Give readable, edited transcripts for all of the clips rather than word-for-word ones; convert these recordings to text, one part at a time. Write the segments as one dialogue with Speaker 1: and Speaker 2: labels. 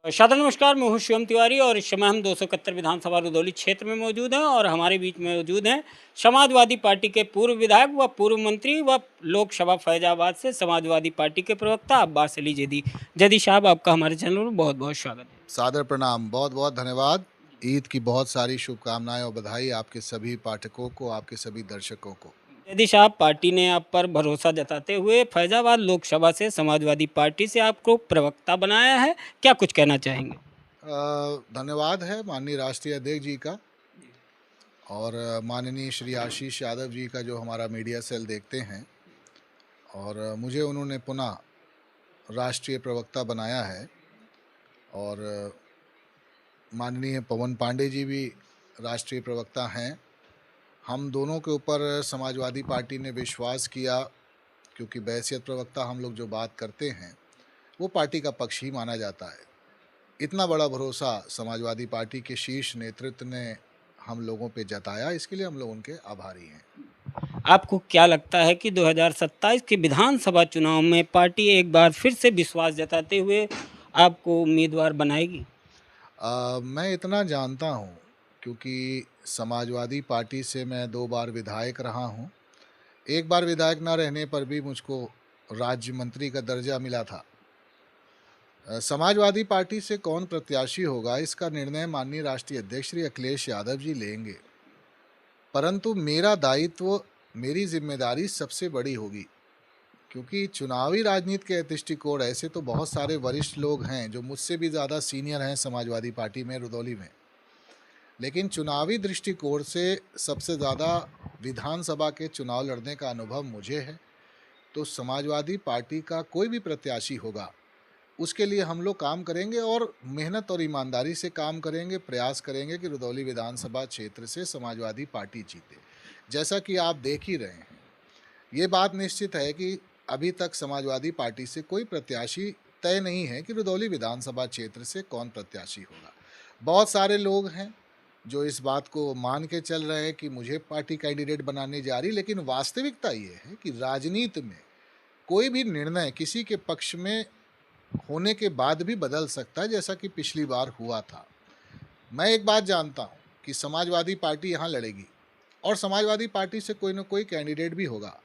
Speaker 1: शादा नमस्कार, मैं हूँ शिवम तिवारी और इस समय हम 271 विधानसभा रुदौली क्षेत्र में मौजूद हैं और हमारे बीच में मौजूद हैं समाजवादी पार्टी के पूर्व विधायक व पूर्व मंत्री व लोकसभा फैजाबाद से समाजवादी पार्टी के प्रवक्ता अब्बास अली जैदी। जैदी साहब, आपका हमारे चैनल में बहुत बहुत स्वागत है।
Speaker 2: सादर प्रणाम, बहुत बहुत धन्यवाद। ईद की बहुत सारी शुभकामनाएं और बधाई आपके सभी पाठकों को, आपके सभी दर्शकों को।
Speaker 1: जैदी साहब, पार्टी ने आप पर भरोसा जताते हुए फैजाबाद लोकसभा से समाजवादी पार्टी से आपको प्रवक्ता बनाया है, क्या कुछ कहना चाहेंगे?
Speaker 2: धन्यवाद है माननीय राष्ट्रीय अध्यक्ष जी का और माननीय श्री आशीष यादव जी का, जो हमारा मीडिया सेल देखते हैं, और मुझे उन्होंने पुनः राष्ट्रीय प्रवक्ता बनाया है। और माननीय पवन पांडे जी भी राष्ट्रीय प्रवक्ता हैं। हम दोनों के ऊपर समाजवादी पार्टी ने विश्वास किया, क्योंकि बैसियत प्रवक्ता हम लोग जो बात करते हैं वो पार्टी का पक्ष ही माना जाता है। इतना बड़ा भरोसा समाजवादी पार्टी के शीर्ष नेतृत्व ने हम लोगों पे जताया, इसके लिए हम लोग उनके आभारी हैं।
Speaker 1: आपको क्या लगता है कि 2027 के विधानसभा चुनाव में पार्टी एक बार फिर से विश्वास जताते हुए आपको उम्मीदवार बनाएगी?
Speaker 2: मैं इतना जानता हूँ, क्योंकि समाजवादी पार्टी से मैं 2 बार विधायक रहा हूँ। एक बार विधायक ना रहने पर भी मुझको राज्य मंत्री का दर्जा मिला था। समाजवादी पार्टी से कौन प्रत्याशी होगा, इसका निर्णय माननीय राष्ट्रीय अध्यक्ष श्री अखिलेश यादव जी लेंगे। परंतु मेरा दायित्व, मेरी जिम्मेदारी सबसे बड़ी होगी, क्योंकि चुनावी राजनीति के दृष्टिकोण ऐसे तो बहुत सारे वरिष्ठ लोग हैं जो मुझसे भी ज़्यादा सीनियर हैं समाजवादी पार्टी में, रुदौली में। लेकिन चुनावी दृष्टिकोण से सबसे ज़्यादा विधानसभा के चुनाव लड़ने का अनुभव मुझे है। तो समाजवादी पार्टी का कोई भी प्रत्याशी होगा, उसके लिए हम लोग काम करेंगे और मेहनत और ईमानदारी से काम करेंगे, प्रयास करेंगे कि रुदौली विधानसभा क्षेत्र से समाजवादी पार्टी जीते। जैसा कि आप देख ही रहे हैं, ये बात निश्चित है कि अभी तक समाजवादी पार्टी से कोई प्रत्याशी तय नहीं है कि रुदौली विधानसभा क्षेत्र से कौन प्रत्याशी होगा। बहुत सारे लोग हैं जो इस बात को मान के चल रहे हैं कि मुझे पार्टी कैंडिडेट बनाने जा रही, लेकिन वास्तविकता ये है कि राजनीति में कोई भी निर्णय किसी के पक्ष में होने के बाद भी बदल सकता है, जैसा कि पिछली बार हुआ था। मैं एक बात जानता हूँ कि समाजवादी पार्टी यहाँ लड़ेगी और समाजवादी पार्टी से कोई ना कोई कैंडिडेट भी होगा।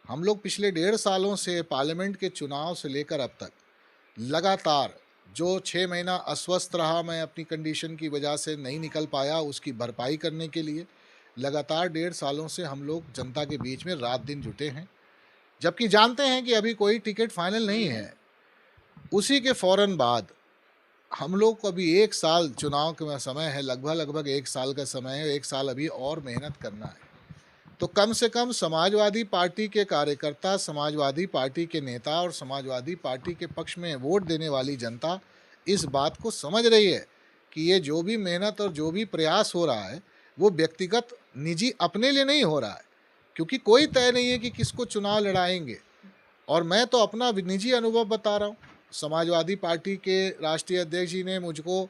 Speaker 2: हम लोग पिछले 1.5 सालों से पार्लियामेंट के चुनाव से लेकर अब तक लगातार, जो 6 महीना अस्वस्थ रहा, मैं अपनी कंडीशन की वजह से नहीं निकल पाया, उसकी भरपाई करने के लिए लगातार 1.5 सालों से हम लोग जनता के बीच में रात दिन जुटे हैं। जबकि जानते हैं कि अभी कोई टिकट फाइनल नहीं है। उसी के फ़ौरन बाद हम लोग को अभी 1 साल चुनाव का समय है, लगभग 1 साल का समय है। 1 साल अभी और मेहनत करना है। तो कम से कम समाजवादी पार्टी के कार्यकर्ता, समाजवादी पार्टी के नेता और समाजवादी पार्टी के पक्ष में वोट देने वाली जनता इस बात को समझ रही है कि ये जो भी मेहनत और जो भी प्रयास हो रहा है वो व्यक्तिगत निजी अपने लिए नहीं हो रहा है, क्योंकि कोई तय नहीं है कि किसको चुनाव लड़ाएंगे। और मैं तो अपना निजी अनुभव बता रहा हूँ। समाजवादी पार्टी के राष्ट्रीय अध्यक्ष जी ने मुझको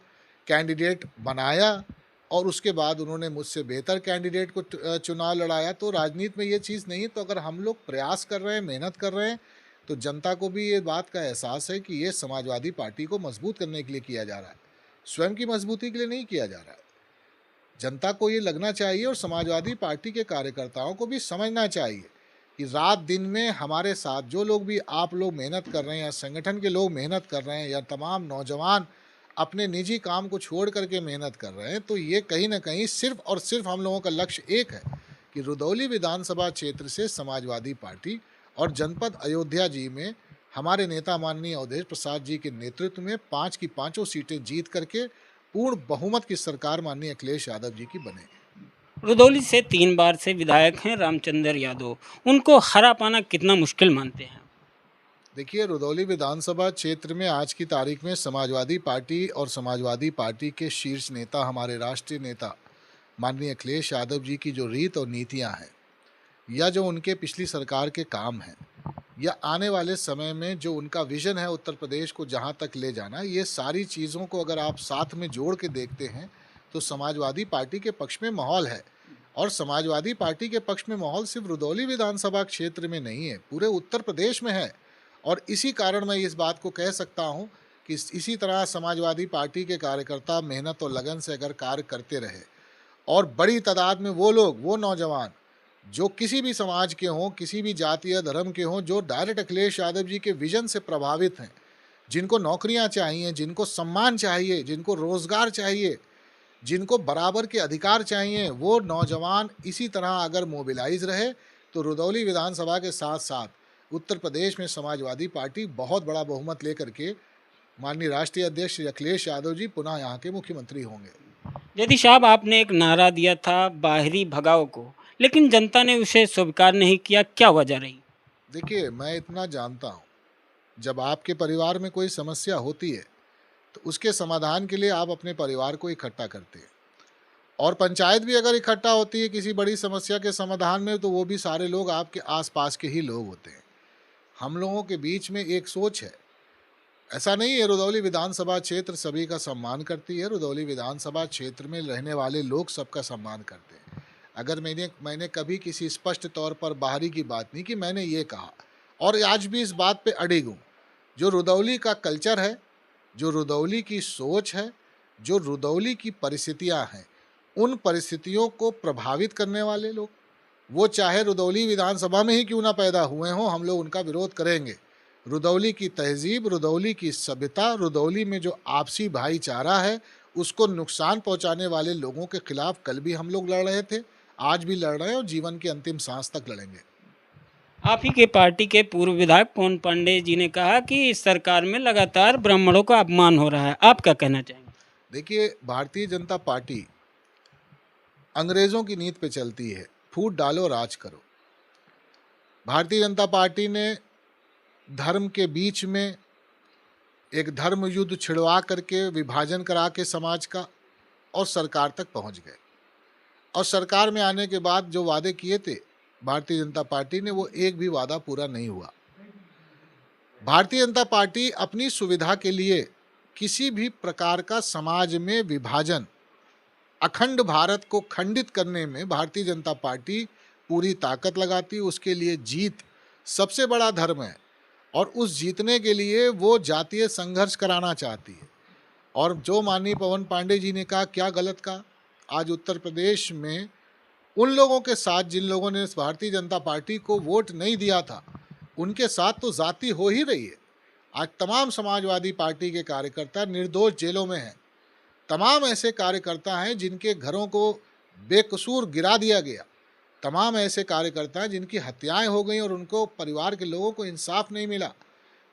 Speaker 2: कैंडिडेट बनाया और उसके बाद उन्होंने मुझसे बेहतर कैंडिडेट को चुनाव लड़ाया। तो राजनीति में ये चीज़ नहीं है। तो अगर हम लोग प्रयास कर रहे हैं, मेहनत कर रहे हैं, तो जनता को भी ये बात का एहसास है कि ये समाजवादी पार्टी को मजबूत करने के लिए किया जा रहा है, स्वयं की मजबूती के लिए नहीं किया जा रहा है। जनता को ये लगना चाहिए और समाजवादी पार्टी के कार्यकर्ताओं को भी समझना चाहिए कि रात दिन में हमारे साथ जो लोग भी आप लोग मेहनत कर रहे हैं, या संगठन के लोग मेहनत कर रहे हैं, या तमाम नौजवान अपने निजी काम को छोड़ करके मेहनत कर रहे हैं, तो ये कहीं ना कहीं सिर्फ और सिर्फ हम लोगों का लक्ष्य एक है कि रुदौली विधानसभा क्षेत्र से समाजवादी पार्टी और जनपद अयोध्या जी में हमारे नेता माननीय अवधेश प्रसाद जी के नेतृत्व में 5 की 5 सीटें जीत करके पूर्ण बहुमत की सरकार माननीय अखिलेश यादव जी की बने।
Speaker 1: रुदौली से 3 बार से विधायक हैं रामचंद्र यादव, उनको हरा पाना कितना मुश्किल मानते हैं?
Speaker 2: देखिए, रुदौली विधानसभा क्षेत्र में आज की तारीख में समाजवादी पार्टी और समाजवादी पार्टी के शीर्ष नेता, हमारे राष्ट्रीय नेता माननीय अखिलेश यादव जी की जो रीत और नीतियां हैं, या जो उनके पिछली सरकार के काम हैं, या आने वाले समय में जो उनका विज़न है उत्तर प्रदेश को जहां तक ले जाना, ये सारी चीज़ों को अगर आप साथ में जोड़ के देखते हैं तो समाजवादी पार्टी के पक्ष में माहौल है। और समाजवादी पार्टी के पक्ष में माहौल सिर्फ रुदौली विधानसभा क्षेत्र में नहीं है, पूरे उत्तर प्रदेश में है। और इसी कारण मैं इस बात को कह सकता हूं कि इसी तरह समाजवादी पार्टी के कार्यकर्ता मेहनत और लगन से अगर कार्य करते रहे और बड़ी तादाद में वो लोग, वो नौजवान जो किसी भी समाज के हों, किसी भी जाति या धर्म के हों, जो डायरेक्ट अखिलेश यादव जी के विजन से प्रभावित हैं, जिनको नौकरियां चाहिए, जिनको सम्मान चाहिए, जिनको रोजगार चाहिए, जिनको बराबर के अधिकार चाहिए, वो नौजवान इसी तरह अगर मोबिलाइज रहे तो रुदौली विधानसभा के साथ साथ उत्तर प्रदेश में समाजवादी पार्टी बहुत बड़ा बहुमत लेकर के माननीय राष्ट्रीय अध्यक्ष श्री अखिलेश यादव जी पुनः यहाँ के मुख्यमंत्री होंगे।
Speaker 1: यदि साहब आपने एक नारा दिया था बाहरी भगाओ को, लेकिन जनता ने उसे स्वीकार नहीं किया, क्या वजह रही?
Speaker 2: देखिए, मैं इतना जानता हूँ, जब आपके परिवार में कोई समस्या होती है तो उसके समाधान के लिए आप अपने परिवार को इकट्ठा करते हैं, और पंचायत भी अगर इकट्ठा होती है किसी बड़ी समस्या के समाधान में तो वो भी सारे लोग आपके आसपास के ही लोग होते हैं। हम लोगों के बीच में एक सोच है, ऐसा नहीं है रुदौली विधानसभा क्षेत्र सभी का सम्मान करती है, रुदौली विधानसभा क्षेत्र में रहने वाले लोग सबका सम्मान करते हैं। अगर मैंने कभी किसी स्पष्ट तौर पर बाहरी की बात नहीं की, मैंने ये कहा और आज भी इस बात पे अडिग हूँ, जो रुदौली का कल्चर है, जो रुदौली की सोच है, जो रुदौली की परिस्थितियाँ हैं, उन परिस्थितियों को प्रभावित करने वाले लोग, वो चाहे रुदौली विधानसभा में ही क्यों ना पैदा हुए हों, हम लोग उनका विरोध करेंगे। रुदौली की तहजीब, रुदौली की सभ्यता, रुदौली में जो आपसी भाईचारा है, उसको नुकसान पहुंचाने वाले लोगों के खिलाफ कल भी हम लोग लड़ रहे थे, आज भी लड़ रहे हैं और जीवन की अंतिम सांस तक लड़ेंगे।
Speaker 1: आप ही के पार्टी के पूर्व विधायक पवन पांडे जी ने कहा कि इस सरकार में लगातार ब्राह्मणों का अपमान हो रहा है, आप क्या कहना चाहेंगे?
Speaker 2: देखिए, भारतीय जनता पार्टी अंग्रेज़ों की नीति पे चलती है, फूट डालो राज करो। भारतीय जनता पार्टी ने धर्म के बीच में एक धर्म युद्ध छिड़वा करके विभाजन करा के समाज का और सरकार तक पहुंच गए, और सरकार में आने के बाद जो वादे किए थे भारतीय जनता पार्टी ने, वो एक भी वादा पूरा नहीं हुआ। भारतीय जनता पार्टी अपनी सुविधा के लिए किसी भी प्रकार का समाज में विभाजन, अखंड भारत को खंडित करने में भारतीय जनता पार्टी पूरी ताकत लगाती है। उसके लिए जीत सबसे बड़ा धर्म है और उस जीतने के लिए वो जातीय संघर्ष कराना चाहती है। और जो माननीय पवन पांडे जी ने कहा, क्या गलत कहा। आज उत्तर प्रदेश में उन लोगों के साथ जिन लोगों ने भारतीय जनता पार्टी को वोट नहीं दिया था, उनके साथ तो जाति हो ही रही है। आज तमाम समाजवादी पार्टी के कार्यकर्ता निर्दोष जेलों में हैं। तमाम ऐसे कार्यकर्ता हैं जिनके घरों को बेकसूर गिरा दिया गया। तमाम ऐसे कार्यकर्ता हैं जिनकी हत्याएं हो गई और उनको, परिवार के लोगों को इंसाफ नहीं मिला।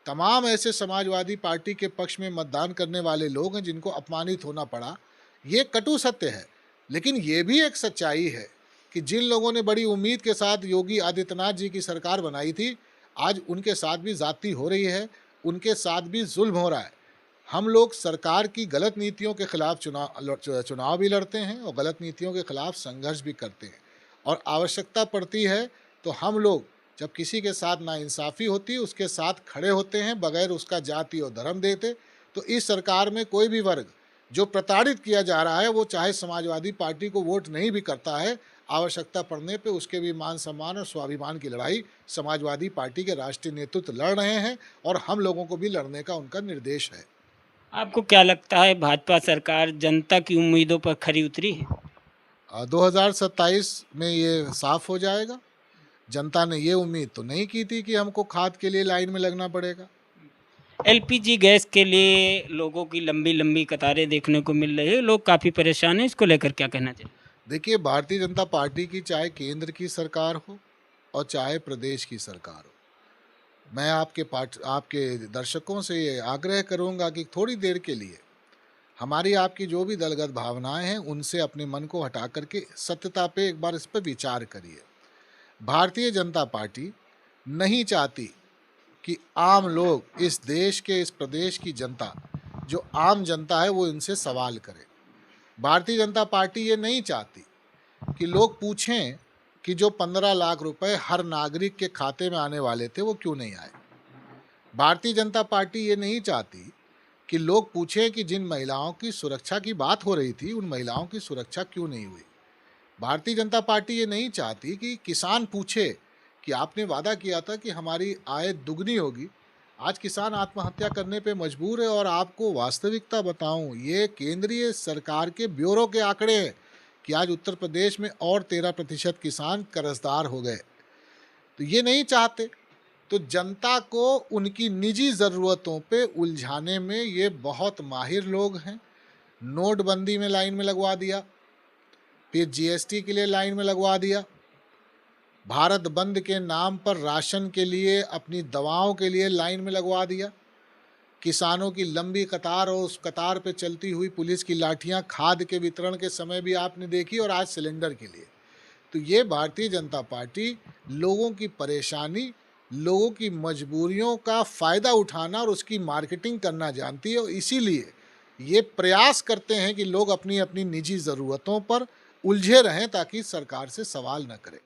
Speaker 2: तमाम ऐसे समाजवादी पार्टी के पक्ष में मतदान करने वाले लोग हैं जिनको अपमानित होना पड़ा। ये कटु सत्य है, लेकिन ये भी एक सच्चाई है कि जिन लोगों ने बड़ी उम्मीद के साथ योगी आदित्यनाथ जी की सरकार बनाई थी, आज उनके साथ भी जाति हो रही है, उनके साथ भी जुल्म हो रहा है। हम लोग सरकार की गलत नीतियों के खिलाफ चुनाव भी लड़ते हैं और गलत नीतियों के खिलाफ संघर्ष भी करते हैं, और आवश्यकता पड़ती है तो हम लोग जब किसी के साथ नाइंसाफ़ी होती है उसके साथ खड़े होते हैं, बगैर उसका जाति और धर्म देते। तो इस सरकार में कोई भी वर्ग जो प्रताड़ित किया जा रहा है, वो चाहे समाजवादी पार्टी को वोट नहीं भी करता है, आवश्यकता पड़ने पे उसके भी मान सम्मान और स्वाभिमान की लड़ाई समाजवादी पार्टी के राष्ट्रीय नेतृत्व लड़ रहे हैं और हम लोगों को भी लड़ने का उनका निर्देश है।
Speaker 1: आपको क्या लगता है भाजपा सरकार जनता की उम्मीदों पर खरी उतरी है?
Speaker 2: 2027 में ये साफ हो जाएगा। जनता ने ये उम्मीद तो नहीं की थी कि हमको खाद के लिए लाइन में लगना पड़ेगा।
Speaker 1: एलपीजी गैस के लिए लोगों की लंबी लंबी कतारें देखने को मिल रही है, लोग काफ़ी परेशान हैं, इसको लेकर क्या कहना चाहिए?
Speaker 2: देखिए, भारतीय जनता पार्टी की चाहे केंद्र की सरकार हो और चाहे प्रदेश की सरकार हो, मैं आपके दर्शकों से ये आग्रह करूंगा कि थोड़ी देर के लिए हमारी आपकी जो भी दलगत भावनाएं हैं उनसे अपने मन को हटा करके सत्यता पे एक बार इस पर विचार करिए। भारतीय जनता पार्टी नहीं चाहती कि आम लोग, इस देश के, इस प्रदेश की जनता, जो आम जनता है, वो इनसे सवाल करे। भारतीय जनता पार्टी ये नहीं चाहती कि लोग पूछें कि जो 15 लाख रुपए हर नागरिक के खाते में आने वाले थे वो क्यों नहीं आए। भारतीय जनता पार्टी ये नहीं चाहती कि लोग पूछें कि जिन महिलाओं की सुरक्षा की बात हो रही थी, उन महिलाओं की सुरक्षा क्यों नहीं हुई। भारतीय जनता पार्टी ये नहीं चाहती कि किसान पूछे कि आपने वादा किया था कि हमारी आय दुगनी होगी, आज किसान आत्महत्या करने पे मजबूर है और आपको वास्तविकता बताऊं, ये केंद्रीय सरकार के ब्यूरो के आंकड़े हैं कि आज उत्तर प्रदेश में और 13% किसान कर्जदार हो गए। तो ये नहीं चाहते, तो जनता को उनकी निजी ज़रूरतों पे उलझाने में ये बहुत माहिर लोग हैं। नोटबंदी में लाइन में लगवा दिया, फिर जीएसटी के लिए लाइन में लगवा दिया, भारत बंद के नाम पर राशन के लिए, अपनी दवाओं के लिए लाइन में लगवा दिया, किसानों की लंबी कतार और उस कतार पे चलती हुई पुलिस की लाठियां खाद के वितरण के समय भी आपने देखी, और आज सिलेंडर के लिए। तो ये भारतीय जनता पार्टी लोगों की परेशानी, लोगों की मजबूरियों का फ़ायदा उठाना और उसकी मार्केटिंग करना जानती है, और इसीलिए ये प्रयास करते हैं कि लोग अपनी अपनी निजी ज़रूरतों पर उलझे रहें ताकि सरकार से सवाल न करें।